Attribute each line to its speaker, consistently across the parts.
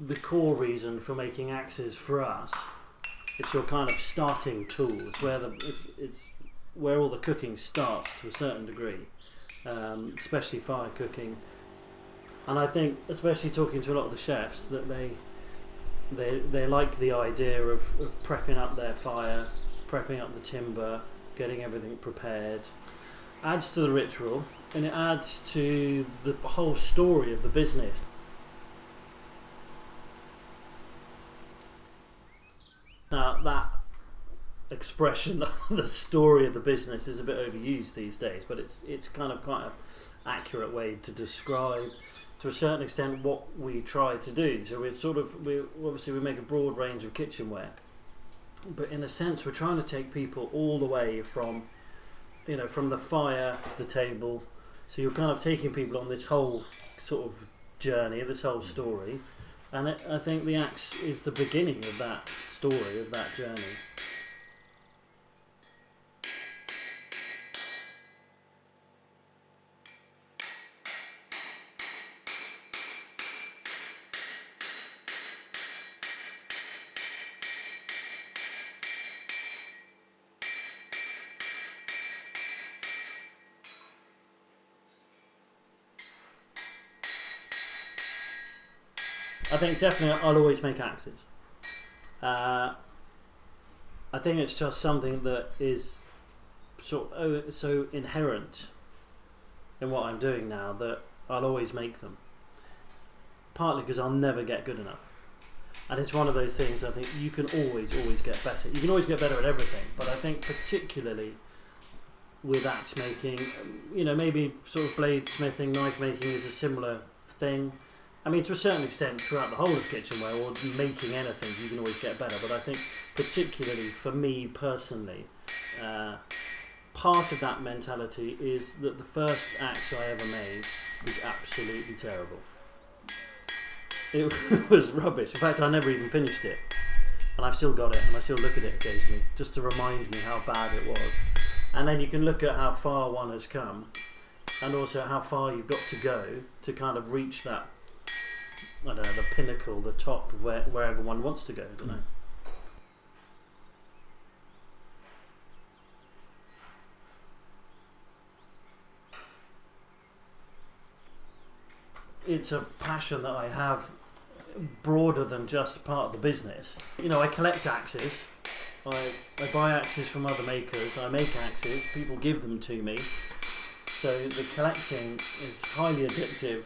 Speaker 1: the core reason for making axes for us. It's your kind of starting tool. It's where it's where all the cooking starts to a certain degree, especially fire cooking. And I think, especially talking to a lot of the chefs, that they like the idea of prepping up their fire, prepping up the timber, getting everything prepared. Adds to the ritual, and it adds to the whole story of the business. Now, that expression, the story of the business, is a bit overused these days, but it's kind of quite an accurate way to describe, to a certain extent, what we try to do. So we make a broad range of kitchenware, but in a sense, we're trying to take people all the way from the fire to the table. So you're kind of taking people on this whole sort of journey, this whole story. And I think the axe is the beginning of that story, of that journey. I think definitely I'll always make axes. I think it's just something that is sort of so inherent in what I'm doing now that I'll always make them. Partly because I'll never get good enough. And it's one of those things I think you can always get better. You can always get better at everything, but I think particularly with axe making, maybe sort of blade smithing, knife making is a similar thing. I mean, to a certain extent, throughout the whole of kitchenware or making anything, you can always get better. But I think, particularly for me personally, part of that mentality is that the first axe I ever made was absolutely terrible. It was rubbish. In fact, I never even finished it. And I've still got it, and I still look at it occasionally, just to remind me how bad it was. And then you can look at how far one has come, and also how far you've got to go to kind of reach that, I don't know, the pinnacle, the top of where everyone wants to go, I don't know. It's a passion that I have broader than just part of the business. I collect axes. I buy axes from other makers. I make axes. People give them to me. So the collecting is highly addictive.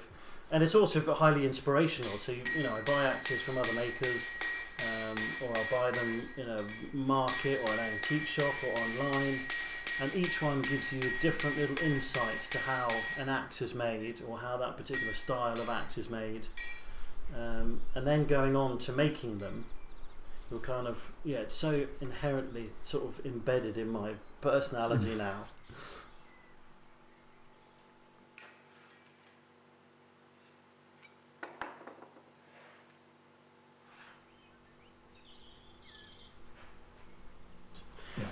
Speaker 1: And it's also highly inspirational. So, I buy axes from other makers, or I'll buy them in a market or an antique shop or online. And each one gives you different little insights to how an axe is made, or how that particular style of axe is made. And then going on to making them, you're kind of, it's so inherently sort of embedded in my personality now.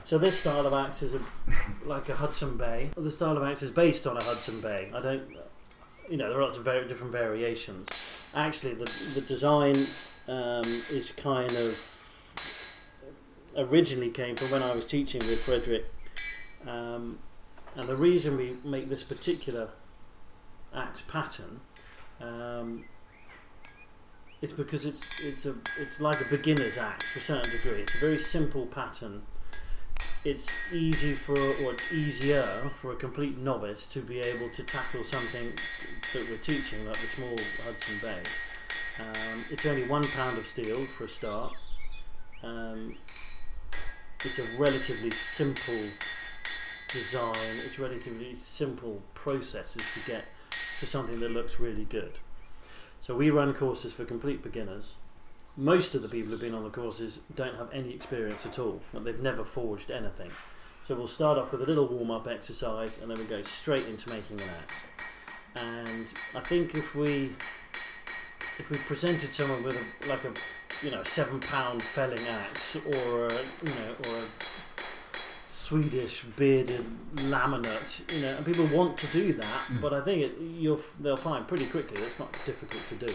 Speaker 1: So this style of axe is like a Hudson Bay. The style of axe is based on a Hudson Bay. There are lots of very different variations. Actually, the design is kind of originally came from when I was teaching with Frederick, and the reason we make this particular axe pattern is because it's like a beginner's axe to a certain degree. It's a very simple pattern. It's easier for a complete novice to be able to tackle something that we're teaching, like the small Hudson Bay. It's only £1 of steel for a start. It's a relatively simple design. It's relatively simple processes to get to something that looks really good. So we run courses for complete beginners. Most of the people who've been on the courses don't have any experience at all. They've never forged anything. So we'll start off with a little warm-up exercise, and then we go straight into making an axe. And I think if we presented someone with a 7-pound felling axe, or a Swedish bearded laminate, and people want to do that, but I think they'll find pretty quickly that it's not difficult to do.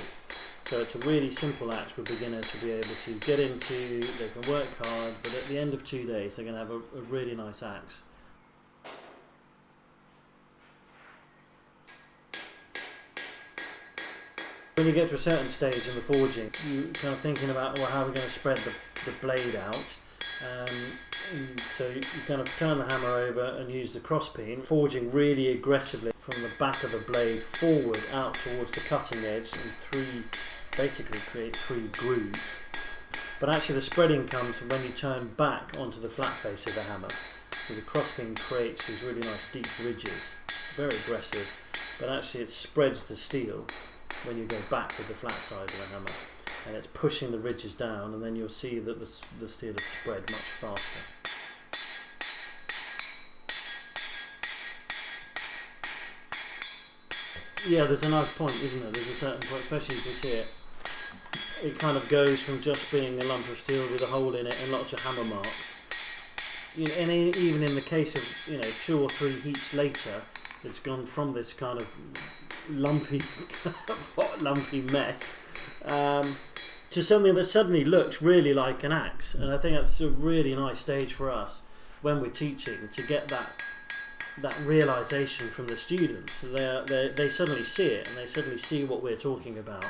Speaker 1: So it's a really simple axe for a beginner to be able to get into. They can work hard, but at the end of 2 days they're going to have a really nice axe. When you get to a certain stage in the forging, you're kind of thinking about, well, how are we going to spread the blade out? And so you kind of turn the hammer over and use the crosspeen, forging really aggressively from the back of the blade forward out towards the cutting edge, and basically create 3 grooves. But actually the spreading comes from when you turn back onto the flat face of the hammer. So the crosspeen creates these really nice deep ridges, very aggressive, but actually it spreads the steel when you go back with the flat side of the hammer, and it's pushing the ridges down, and then you'll see that the steel is spread much faster. Yeah, there's a nice point, isn't there? There's a certain point, especially you can see it. It kind of goes from just being a lump of steel with a hole in it and lots of hammer marks. And even in the case of 2 or 3 heats later, it's gone from this kind of lumpy mess to something that suddenly looks really like an axe. And I think that's a really nice stage for us when we're teaching, to get that realization from the students. They suddenly see it, and they suddenly see what we're talking about.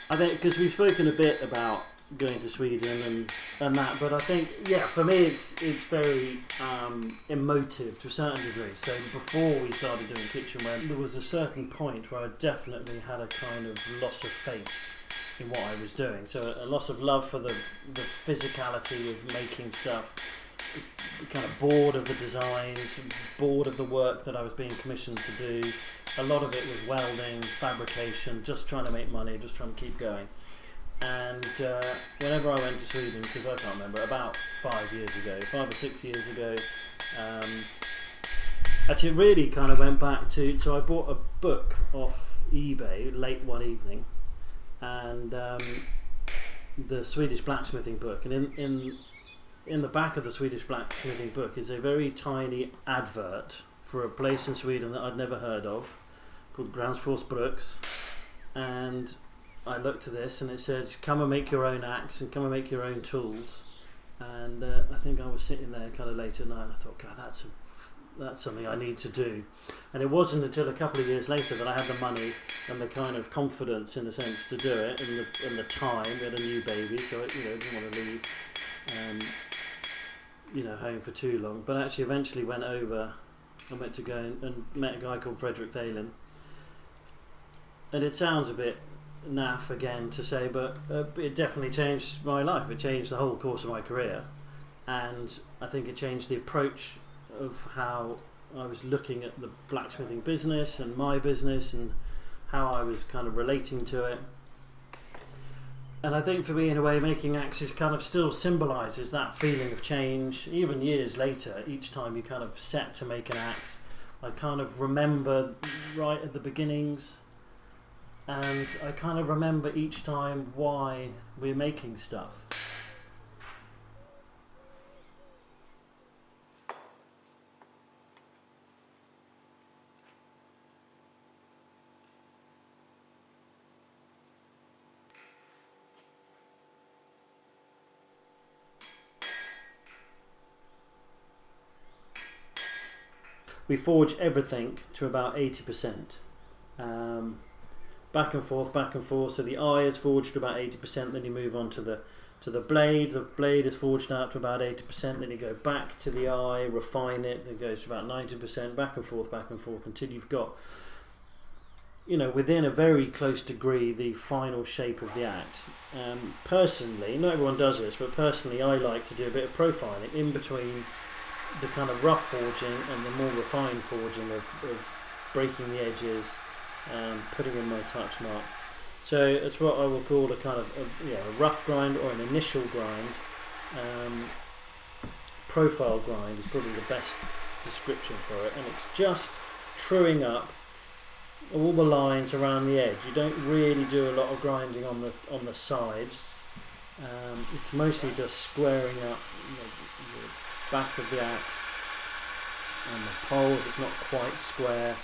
Speaker 1: I think, because we've spoken a bit about going to Sweden and that, but I think, yeah, for me it's very emotive to a certain degree. So before we started doing kitchenware, there was a certain point where I definitely had a kind of loss of faith in what I was doing. So a loss of love for the physicality of making stuff, kind of bored of the designs, bored of the work that I was being commissioned to do. A lot of it was welding, fabrication, just trying to make money, just trying to keep going. And whenever I went to Sweden, because I can't remember, about 5 or 6 years ago, actually it really kind of went back to, so I bought a book off eBay late one evening, and the Swedish blacksmithing book, and in the back of the Swedish blacksmithing book is a very tiny advert for a place in Sweden that I'd never heard of, called Gränsfors Bruks. And I looked at this and it said, come and make your own axe and come and make your own tools. And I think I was sitting there kind of late at night and I thought, God, that's something I need to do. And it wasn't until a couple of years later that I had the money and the kind of confidence, in a sense, to do it, and the time. We had a new baby, so I didn't want to leave home for too long. But actually eventually went over. I went to go and met a guy called Frederick Thalen. And it sounds a bit naff again to say, but it definitely changed my life. It changed the whole course of my career. And I think it changed the approach of how I was looking at the blacksmithing business and my business and how I was kind of relating to it. And I think for me, in a way, making axes kind of still symbolises that feeling of change. Even years later, each time you kind of set to make an axe, I kind of remember right at the beginnings, and I kind of remember each time why we're making stuff. We forge everything to about 80%. Back and forth. So the eye is forged to about 80%. Then you move on to the blade. The blade is forged out to about 80%. Then you go back to the eye, refine it. It goes to about 90%. Back and forth until you've got, within a very close degree, the final shape of the axe. Personally, not everyone does this, but personally, I like to do a bit of profiling in between the kind of rough forging and the more refined forging of breaking the edges and putting in my touch mark. So it's what I will call a kind of a rough grind, or an initial grind. Profile grind is probably the best description for it, and it's just truing up all the lines around the edge. You don't really do a lot of grinding on the sides. It's mostly just squaring up the back of the axe and the pole if it's not quite square,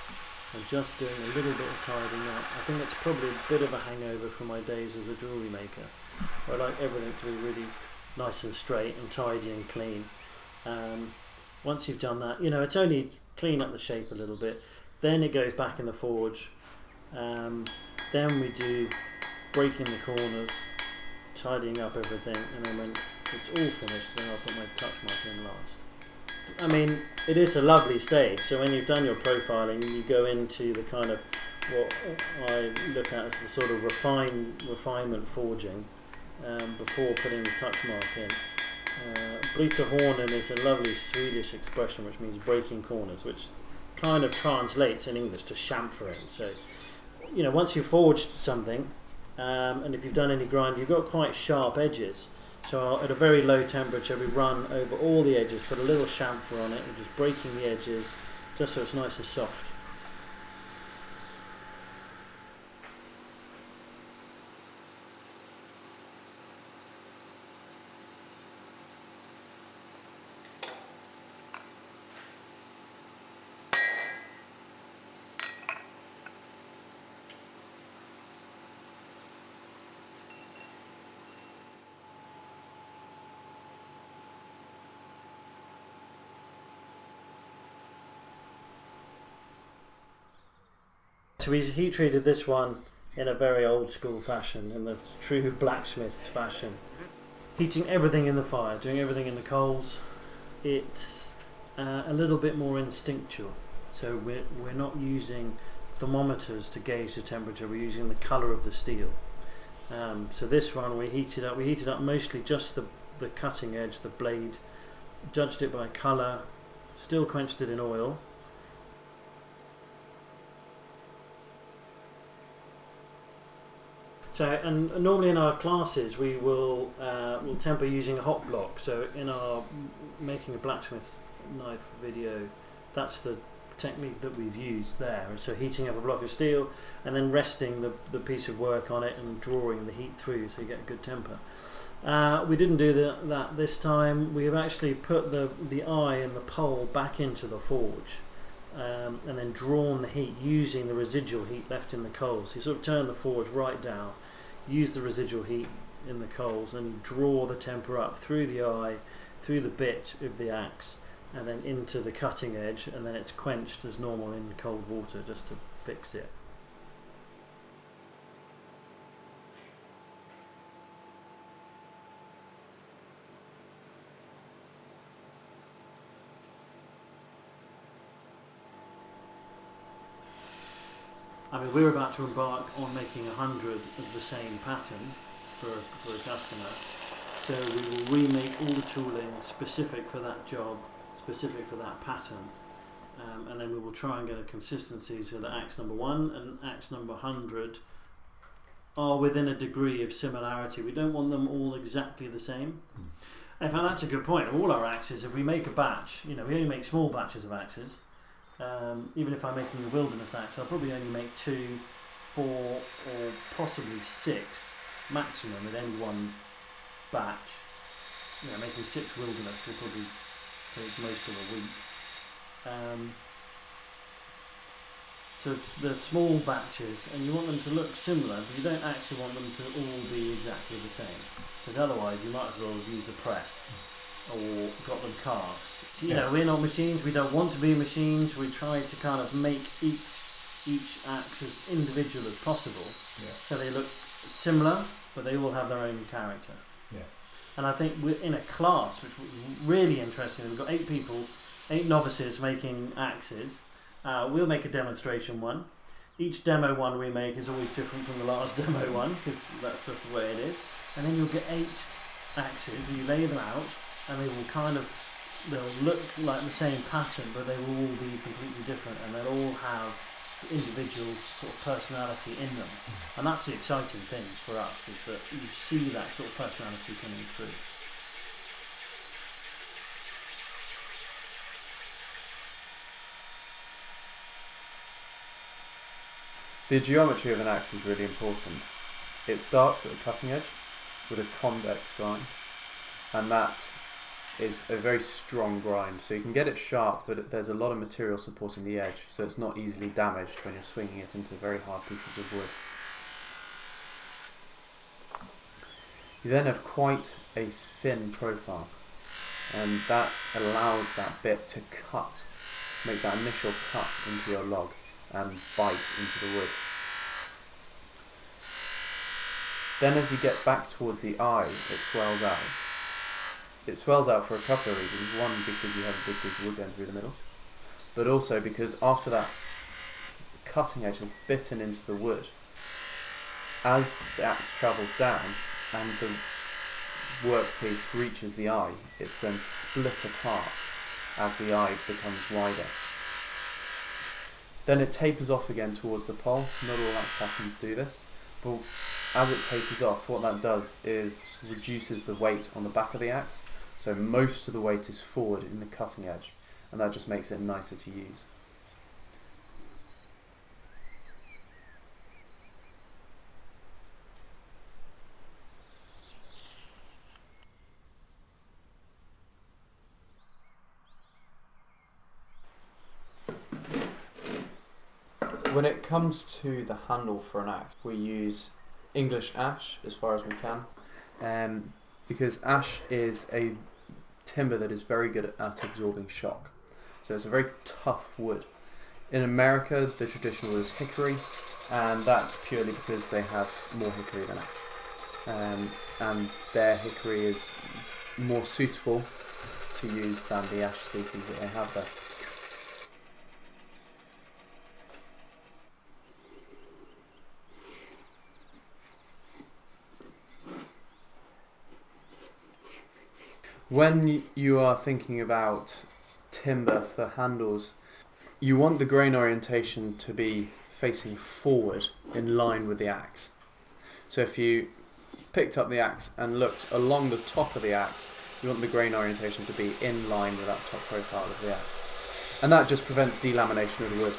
Speaker 1: and just doing a little bit of tidying up. I think it's probably a bit of a hangover from my days as a jewellery maker, where I like everything to be really nice and straight and tidy and clean. Once you've done that, it's only clean up the shape a little bit, then it goes back in the forge. Then we do breaking the corners, tidying up everything, and then when it's all finished, then I'll put my touch mark in last. I mean, it is a lovely stage. So when you've done your profiling, you go into the kind of what I look at as the sort of refinement forging before putting the touch mark in. Bryta hornen is a lovely Swedish expression which means breaking corners, which kind of translates in English to chamfering. So, once you've forged something, and if you've done any grind, you've got quite sharp edges. So at a very low temperature, we run over all the edges, put a little chamfer on it, and just breaking the edges, just so it's nice and soft. So we heat treated this one in a very old school fashion, in the true blacksmith's fashion. Heating everything in the fire, doing everything in the coals. It's a little bit more instinctual. So we're not using thermometers to gauge the temperature, we're using the colour of the steel. So this one we heated up mostly just the cutting edge, the blade, judged it by colour, still quenched it in oil. So, and normally in our classes we will temper using a hot block. So in our making a blacksmith knife video, that's the technique that we've used there. So heating up a block of steel and then resting the piece of work on it and drawing the heat through so you get a good temper. We didn't do that this time. We have actually put the eye and the pole back into the forge. And then drawn the heat using the residual heat left in the coals. So you sort of turn the forge right down, use the residual heat in the coals, and draw the temper up through the eye, through the bit of the axe, and then into the cutting edge, and then it's quenched as normal in cold water just to fix it. I mean, we're about to embark on making 100 of the same pattern for a customer. So we will remake all the tooling specific for that job, specific for that pattern, and then we will try and get a consistency so that axe number 1 and axe number 100 are within a degree of similarity. We don't want them all exactly the same. In fact, that's a good point. All our axes, if we make a batch, we only make small batches of axes. Even if I'm making a wilderness axe, I'll probably only make 2, 4 or possibly 6 maximum in any one batch. Making 6 wilderness will probably take most of a week. So it's the small batches, and you want them to look similar, but you don't actually want them to all be exactly the same, because otherwise you might as well have used a press or got them cast. So, we're not machines, we don't want to be machines, we try to kind of make each axe as individual as possible, so they look similar, but they all have their own character. And I think we're in a class, which was really interesting. We've got 8 people, 8 novices making axes. We'll make a demonstration one. Each demo one we make is always different from the last demo one, because that's just the way it is. And then you'll get 8 axes, where you lay them out, and they'll look like the same pattern, but they will all be completely different, and they'll all have individual sort of personality in them. And that's the exciting thing for us, is that you see that sort of personality coming through.
Speaker 2: The geometry of an axe is really important. It starts at the cutting edge, with a convex grind, and that is a very strong grind. So you can get it sharp, but there's a lot of material supporting the edge, so it's not easily damaged when you're swinging it into very hard pieces of wood. You then have quite a thin profile, and that allows that bit to cut, make that initial cut into your log and bite into the wood. Then as you get back towards the eye, it swells out. It swells out for a couple of reasons. One, because you have a big piece of wood going through the middle, but also because after that cutting edge has bitten into the wood, as the axe travels down and the workpiece reaches the eye, it's then split apart as the eye becomes wider. Then it tapers off again towards the pole. Not all axe patterns do this, but as it tapers off, what that does is reduces the weight on the back of the axe, so most of the weight is forward in the cutting edge, and that just makes it nicer to use. When it comes to the handle for an axe, we use English ash as far as we can, because ash is a timber that is very good at absorbing shock. So it's a very tough wood. In America, the traditional wood is hickory, and that's purely because they have more hickory than ash. And their hickory is more suitable to use than the ash species that they have there. When you are thinking about timber for handles, you want the grain orientation to be facing forward in line with the axe. So if you picked up the axe and looked along the top of the axe, you want the grain orientation to be in line with that top profile of the axe. And that just prevents delamination of the wood.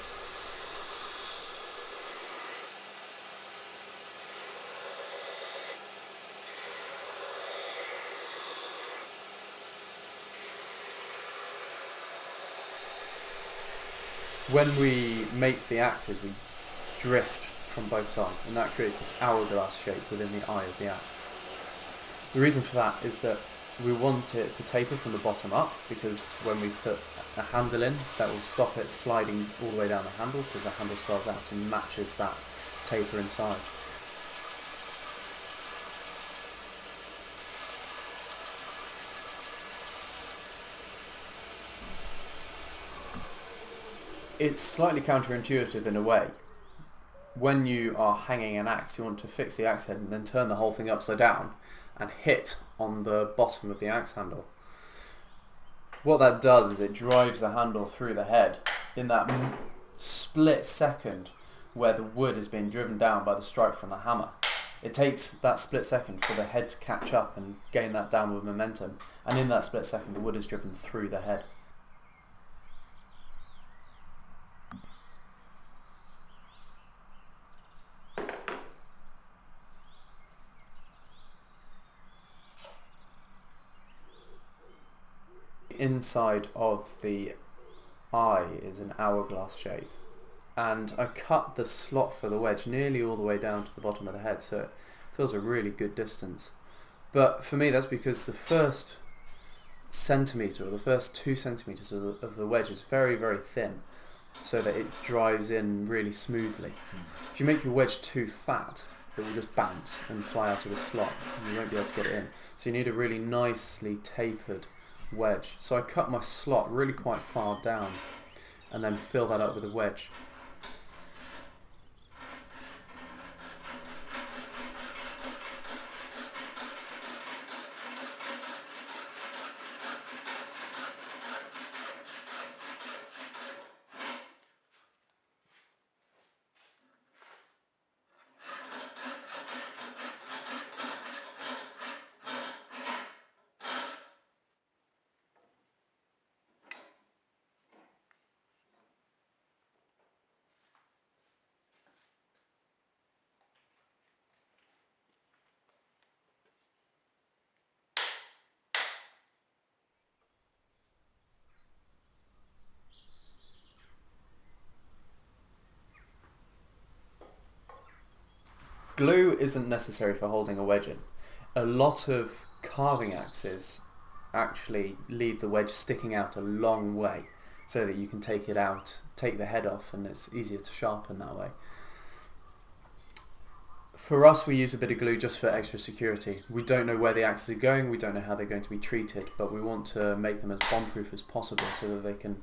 Speaker 2: When we make the axes, we drift from both sides, and that creates this hourglass shape within the eye of the axe. The reason for that is that we want it to taper from the bottom up, because when we put a handle in, that will stop it sliding all the way down the handle, because the handle swells out and matches that taper inside. It's slightly counterintuitive in a way. When you are hanging an axe, you want to fix the axe head and then turn the whole thing upside down and hit on the bottom of the axe handle. What that does is it drives the handle through the head in that split second where the wood is being driven down by the strike from the hammer. It takes that split second for the head to catch up and gain that downward momentum, and in that split second the wood is driven through the head. Inside of the eye is an hourglass shape, and I cut the slot for the wedge nearly all the way down to the bottom of the head, so it feels a really good distance. But for me, that's because the first centimetre or the first 2 centimetres of the wedge is very, very thin, so that it drives in really smoothly. If you make your wedge too fat, it will just bounce and fly out of the slot, and you won't be able to get it in. So you need a really nicely tapered wedge. So I cut my slot really quite far down and then fill that up with a wedge. glue isn't necessary for holding a wedge in. A lot of carving axes actually leave the wedge sticking out a long way so that you can take it out, take the head off, and it's easier to sharpen that way. For us, we use a bit of glue just for extra security. We don't know where the axes are going, we don't know how they're going to be treated, but we want to make them as bomb-proof as possible so that they can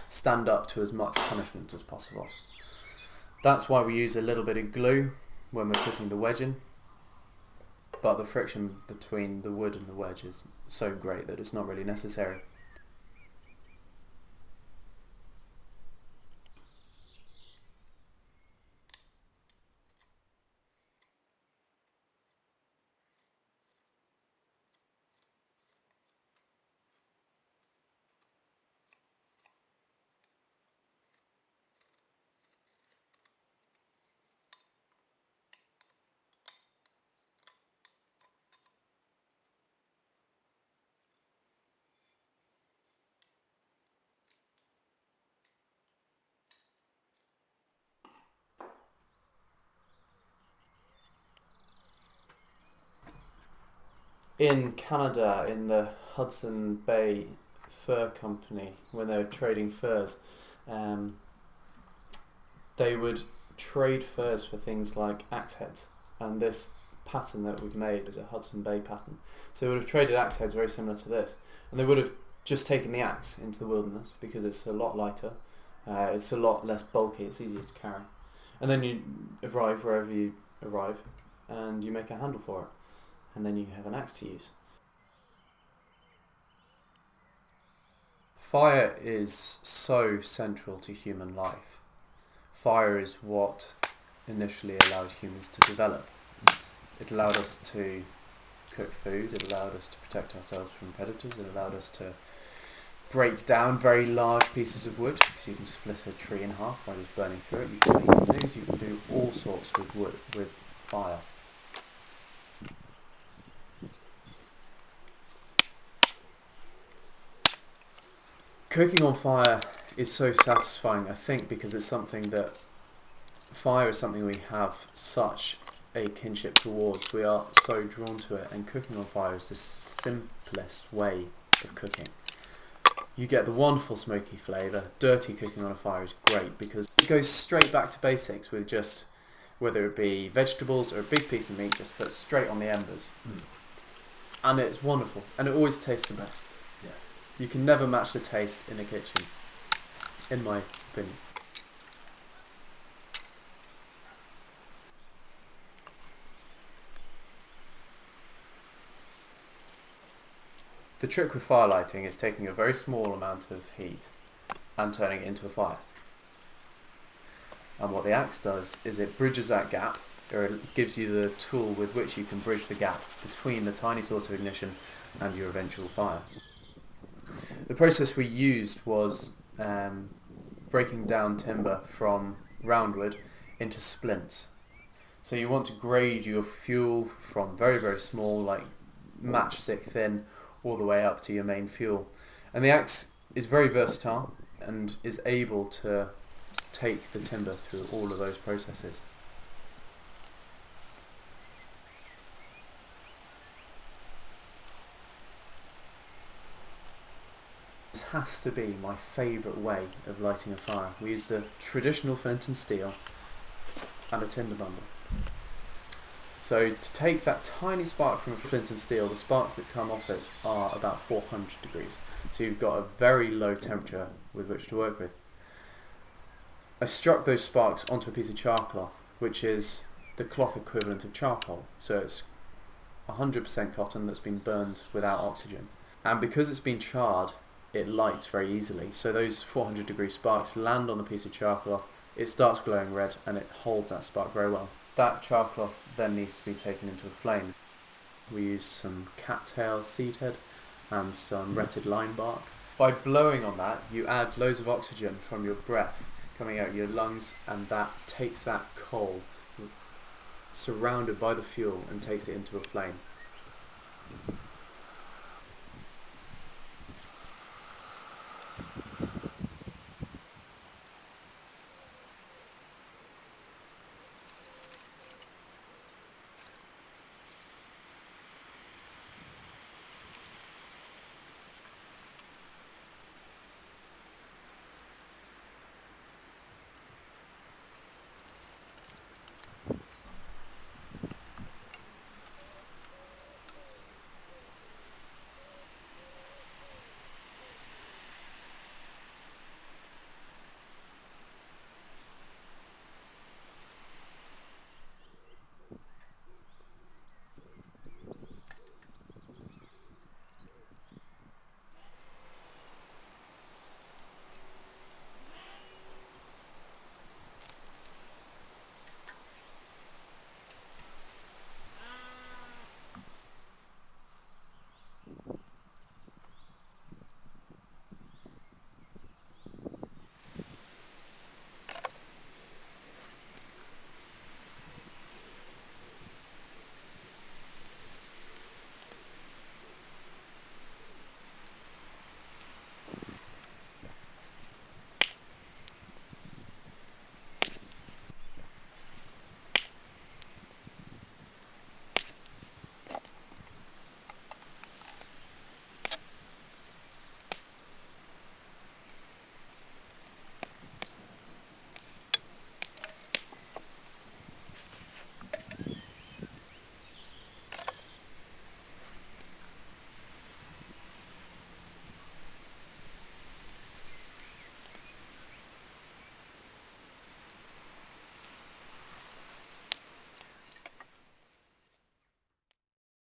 Speaker 2: stand up to as much punishment as possible. That's why we use a little bit of glue when we're putting the wedge in, but the friction between the wood and the wedge is so great that it's not really necessary. In Canada, in the Hudson Bay Fur Company, when they were trading furs, they would trade furs for things like axe heads, and this pattern that we've made is a Hudson Bay pattern. So they would have traded axe heads very similar to this, and they would have just taken the axe into the wilderness because it's a lot lighter, it's a lot less bulky, it's easier to carry. And then you arrive wherever you arrive, and you make a handle for it, and then you have an axe to use. Fire is so central to human life. Fire is what initially allowed humans to develop. It allowed us to cook food, it allowed us to protect ourselves from predators, it allowed us to break down very large pieces of wood, because you can split a tree in half by just burning through it. You can make canoes, you can do all sorts with wood, with fire. Cooking on fire is so satisfying, I think, because it's something that fire is something we have such a kinship towards. We are so drawn to it, and cooking on fire is the simplest way of cooking. You get the wonderful smoky flavour. Dirty cooking on a fire is great because it goes straight back to basics with just, whether it be vegetables or a big piece of meat, just put straight on the embers. And it's wonderful, and it always tastes the best.
Speaker 3: Yeah.
Speaker 2: You can never match the taste in a kitchen, in my opinion. The trick with fire lighting is taking a very small amount of heat and turning it into a fire. And what the axe does is it bridges that gap, or it gives you the tool with which you can bridge the gap between the tiny source of ignition and your eventual fire. The process we used was breaking down timber from roundwood into splints. So you want to grade your fuel from very, very small, like matchstick thin, all the way up to your main fuel. And the axe is very versatile and is able to take the timber through all of those processes. This has to be my favourite way of lighting a fire. We used a traditional flint and steel and a tinder bundle. So to take that tiny spark from a flint and steel, the sparks that come off it are about 400 degrees. So you've got a very low temperature with which to work with. I struck those sparks onto a piece of char cloth, which is the cloth equivalent of charcoal. So it's 100% cotton that's been burned without oxygen. And because it's been charred, it lights very easily. So those 400 degree sparks land on the piece of char cloth, it starts glowing red, and it holds that spark very well. That char cloth then needs to be taken into a flame. We used some cattail seed head and some retted lime bark. By blowing on that, you add loads of oxygen from your breath coming out of your lungs, and that takes that coal surrounded by the fuel and takes it into a flame.